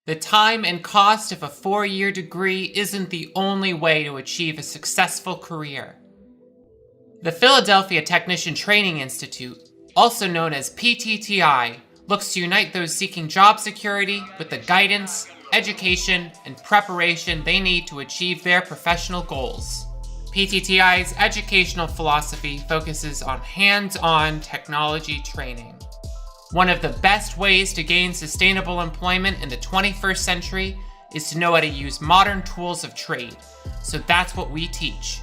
The time and cost of a 4-year degree isn't the only way to achieve a successful career. The Philadelphia Technician Training Institute, also known as PTTI, looks to unite those seeking job security with the guidance, education, and preparation they need to achieve their professional goals. PTTI's educational philosophy focuses on hands-on technology training. One of the best ways to gain sustainable employment in the 21st century is to know how to use modern tools of trade, so that's what we teach.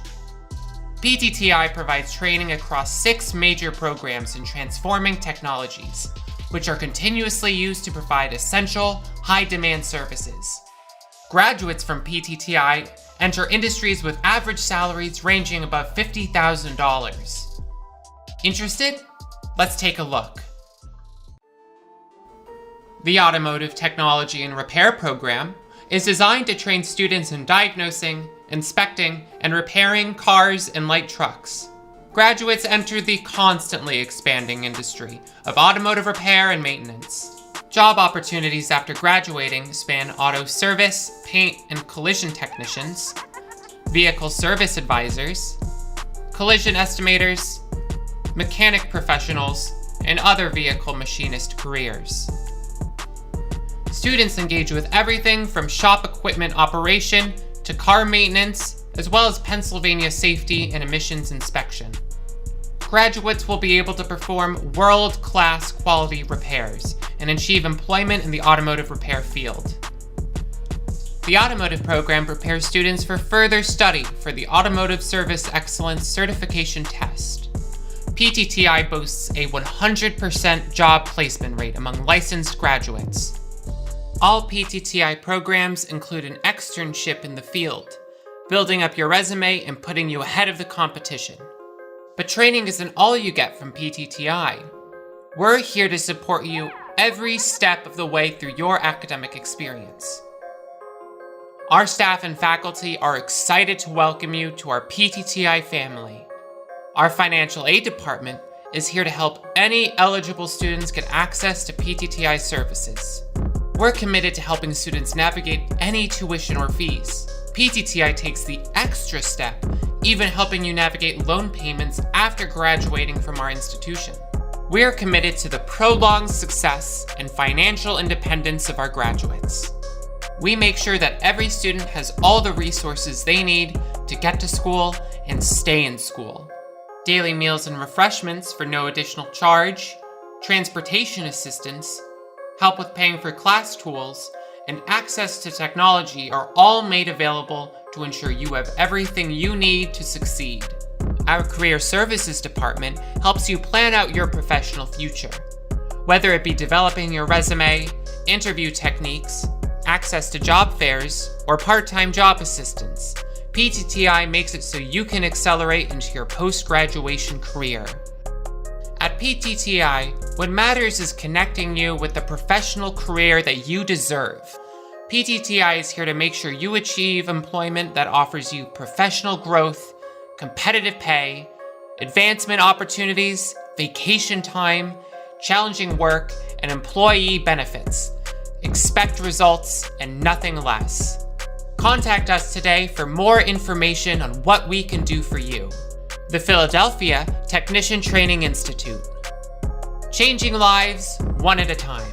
PTTI provides training across 6 major programs in transforming technologies, which are continuously used to provide essential, high-demand services. Graduates from PTTI enter industries with average salaries ranging above $50,000. Interested? Let's take a look. The Automotive Technology and Repair program is designed to train students in diagnosing, inspecting, and repairing cars and light trucks. Graduates enter the constantly expanding industry of automotive repair and maintenance. Job opportunities after graduating span auto service, paint and collision technicians, vehicle service advisors, collision estimators, mechanic professionals, and other vehicle machinist careers. Students engage with everything from shop equipment operation to car maintenance, as well as Pennsylvania safety and emissions inspection. Graduates will be able to perform world-class quality repairs and achieve employment in the automotive repair field. The Automotive program prepares students for further study for the Automotive Service Excellence Certification Test. PTTI boasts a 100% job placement rate among licensed graduates. All PTTI programs include an externship in the field, building up your resume and putting you ahead of the competition. But training isn't all you get from PTTI. We're here to support you every step of the way through your academic experience. Our staff and faculty are excited to welcome you to our PTTI family. Our financial aid department is here to help any eligible students get access to PTTI services. We're committed to helping students navigate any tuition or fees. PTTI takes the extra step, even helping you navigate loan payments after graduating from our institution. We're committed to the prolonged success and financial independence of our graduates. We make sure that every student has all the resources they need to get to school and stay in school. Daily meals and refreshments for no additional charge, transportation assistance, help with paying for class tools, and access to technology are all made available to ensure you have everything you need to succeed. Our Career Services Department helps you plan out your professional future. Whether it be developing your resume, interview techniques, access to job fairs, or part-time job assistance, PTTI makes it so you can accelerate into your post-graduation career. At PTTI, what matters is connecting you with the professional career that you deserve. PTTI is here to make sure you achieve employment that offers you professional growth, competitive pay, advancement opportunities, vacation time, challenging work, and employee benefits. Expect results and nothing less. Contact us today for more information on what we can do for you. The Philadelphia Technician Training Institute. Changing lives one at a time.